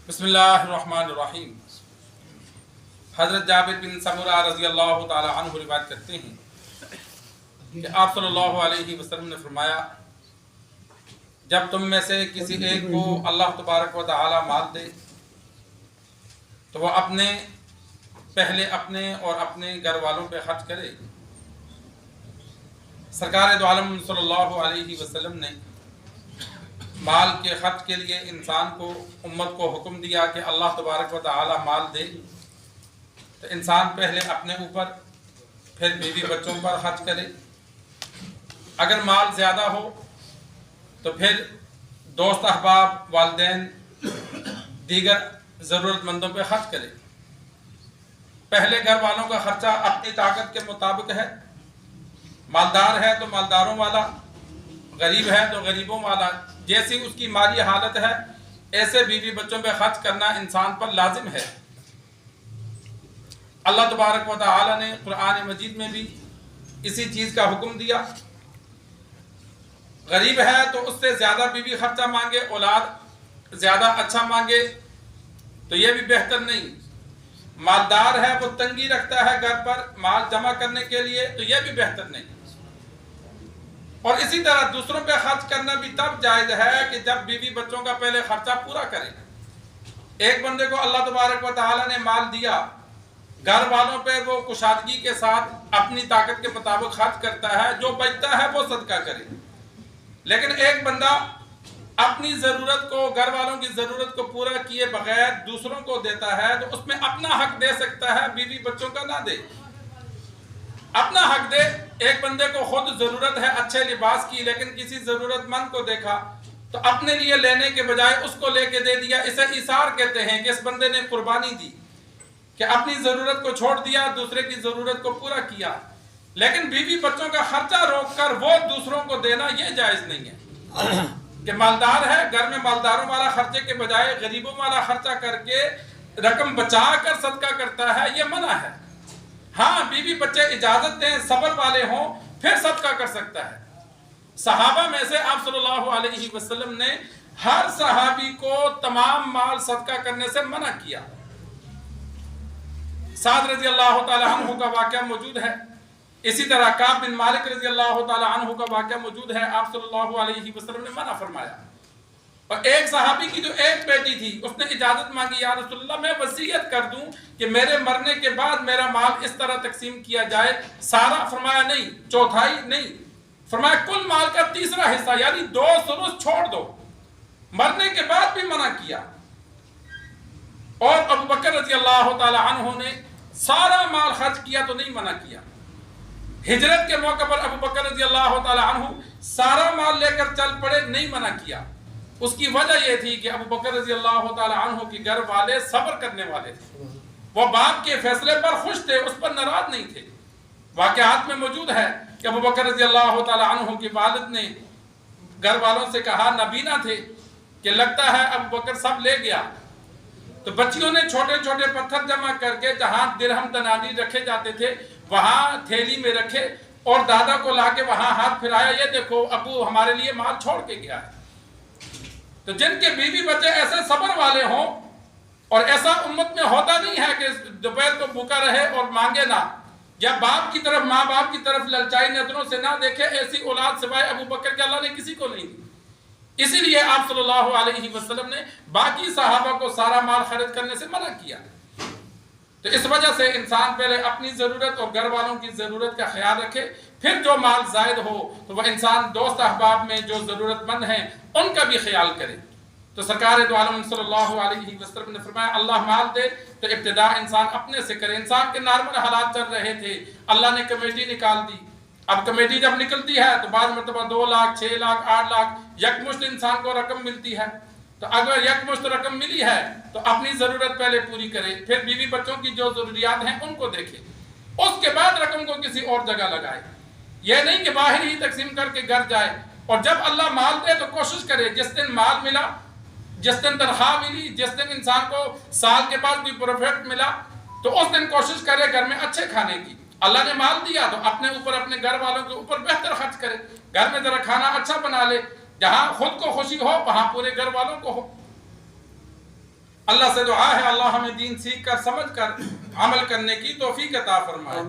بسم اللہ الرحمن الرحیم۔ حضرت جابر بن سمرہ رضی اللہ تعالی عنہ روایت کرتے ہیں کہ آپ صلی اللہ علیہ وسلم نے فرمایا، جب تم میں سے کسی ایک کو اللہ تبارک و تعالی مال دے تو وہ پہلے اپنے اور اپنے گھر والوں پہ خرچ کرے۔ سرکار دو عالم صلی اللہ علیہ وسلم نے مال کے خرچ کے لیے انسان کو، امت کو حکم دیا کہ اللہ تبارک و تعالی مال دے تو انسان پہلے اپنے اوپر پھر بیوی بچوں پر خرچ کرے۔ اگر مال زیادہ ہو تو پھر دوست احباب، والدین، دیگر ضرورت مندوں پہ خرچ کرے۔ پہلے گھر والوں کا خرچہ اپنی طاقت کے مطابق ہے، مالدار ہے تو مالداروں والا، غریب ہے تو غریبوں والا، جیسی اس کی مالی حالت ہے ایسے بیوی بچوں پہ خرچ کرنا انسان پر لازم ہے۔ اللہ تبارک و تعالی نے قرآن مجید میں بھی اسی چیز کا حکم دیا۔ غریب ہے تو اس سے زیادہ بیوی خرچہ مانگے، اولاد زیادہ اچھا مانگے تو یہ بھی بہتر نہیں۔ مالدار ہے وہ تنگی رکھتا ہے گھر پر مال جمع کرنے کے لیے تو یہ بھی بہتر نہیں۔ اور اسی طرح دوسروں پہ خرچ کرنا بھی تب جائز ہے کہ جب بیوی بچوں کا پہلے خرچہ پورا کرے۔ ایک بندے کو اللہ تبارک و تعالی نے مال دیا، گھر والوں پہ وہ کشادگی کے ساتھ اپنی طاقت کے مطابق خرچ کرتا ہے، جو بچتا ہے وہ صدقہ کرے۔ لیکن ایک بندہ اپنی ضرورت کو، گھر والوں کی ضرورت کو پورا کیے بغیر دوسروں کو دیتا ہے تو اس میں اپنا حق دے سکتا ہے، بیوی بچوں کا نہ دے۔ اپنا حق دے۔ ایک بندے کو خود ضرورت ہے اچھے لباس کی، لیکن کسی ضرورت مند کو دیکھا تو اپنے لیے لینے کے بجائے اس کو لے کے دے دیا، اسے ایثار کہتے ہیں کہ اس بندے نے قربانی دی کہ اپنی ضرورت کو چھوڑ دیا، دوسرے کی ضرورت کو پورا کیا۔ لیکن بیوی بچوں کا خرچہ روک کر وہ دوسروں کو دینا یہ جائز نہیں ہے کہ مالدار ہے، گھر میں مالداروں والا خرچے کے بجائے غریبوں والا خرچہ کر کے رقم بچا کر صدقہ کرتا ہے، یہ منع ہے۔ ہاں، بیوی بچے اجازت دیں، صبر والے ہوں، پھر صدقہ کر سکتا ہے۔ صحابہ میں سے آپ صلی اللہ علیہ وسلم نے ہر صحابی کو تمام مال صدقہ کرنے سے منع کیا۔ سعد رضی اللہ تعالی عنہ کا واقعہ موجود ہے، اسی طرح کعب بن مالک رضی اللہ تعالی عنہ کا واقعہ موجود ہے۔ آپ صلی اللہ علیہ وسلم نے منع فرمایا۔ اور ایک صحابی کی جو ایک بیٹی تھی، اس نے اجازت مانگی، یا رسول اللہ میں وصیت کر دوں کہ میرے مرنے کے بعد میرا مال اس طرح تقسیم کیا جائے، سارا؟ فرمایا نہیں، چوتھائی نہیں، فرمایا کل مال کا تیسرا حصہ یعنی 2 ثلث چھوڑ دو۔ مرنے کے بعد بھی منع کیا۔ اور ابو بکر رضی اللہ تعالی عنہ نے سارا مال خرچ کیا تو نہیں منع کیا۔ ہجرت کے موقع پر ابو بکر رضی اللہ تعالی عنہ سارا مال لے کر چل پڑے، نہیں منع کیا۔ اس کی وجہ یہ تھی کہ ابو بکر رضی اللہ تعالی عنہ کے گھر والے صبر کرنے والے تھے، وہ باپ کے فیصلے پر خوش تھے، اس پر ناراض نہیں تھے۔ واقعات میں موجود ہے کہ ابو بکر رضی اللہ تعالی عنہ کے والد نے گھر والوں سے کہا، نبینا تھے، کہ لگتا ہے ابو بکر سب لے گیا۔ تو بچیوں نے چھوٹے چھوٹے پتھر جمع کر کے جہاں درہم دنانیر رکھے جاتے تھے وہاں تھیلی میں رکھے اور دادا کو لا کے وہاں ہاتھ پھرایا، یہ دیکھو ابو ہمارے لیے مال چھوڑ کے گیا ہے۔ تو جن کے بیوی بچے ایسے صبر والے ہوں، اور ایسا امت میں ہوتا نہیں ہے کہ دوپہر کو بھوکا رہے اور مانگے نہ، یا باپ کی طرف، ماں باپ کی طرف للچائی نظروں سے نہ دیکھے، ایسی اولاد سوائے ابو بکر کے اللہ نے کسی کو نہیں دی۔ اسی لیے آپ صلی اللہ علیہ وسلم نے باقی صحابہ کو سارا مال خرچ کرنے سے منع کیا۔ تو اس وجہ سے انسان پہلے اپنی ضرورت اور گھر والوں کی ضرورت کا خیال رکھے، پھر جو مال زائد ہو تو وہ انسان دوست احباب میں جو ضرورت مند ہیں ان کا بھی خیال کرے۔ تو سرکار دو عالم صلی اللہ علیہ وسلم نے فرمایا، اللہ مال دے تو ابتدا انسان اپنے سے کرے۔ انسان کے نارمل حالات چل رہے تھے، اللہ نے کمیٹی نکال دی۔ اب کمیٹی جب نکلتی ہے تو بعض مرتبہ 2 لاکھ، 6 لاکھ، 8 لاکھ یکمشت انسان کو رقم ملتی ہے۔ تو اگر یکمشت رقم ملی ہے تو اپنی ضرورت پہلے پوری کرے، پھر بیوی بچوں کی جو ضروریات ہیں ان کو دیکھے، اس کے بعد رقم کو کسی اور جگہ لگائے۔ یہ نہیں کہ باہر ہی تقسیم کر کے گھر جائے۔ اور جب اللہ مال دے تو کوشش کرے، جس دن مال ملا، جس دن تنخواہ ملی، جس دن انسان کو سال کے بعد کوئی پروفٹ ملا، تو اس دن کوشش کرے گھر میں اچھے کھانے کی۔ اللہ نے مال دیا تو اپنے اوپر، اپنے گھر والوں کے اوپر بہتر خرچ کرے، گھر میں ذرا کھانا اچھا بنا لے، جہاں خود کو خوشی ہو وہاں پورے گھر والوں کو ہو۔ اللہ سے دعا ہے اللہ ہمیں دین سیکھ کر سمجھ کر عمل کرنے کی توفیق عطا فرمائے.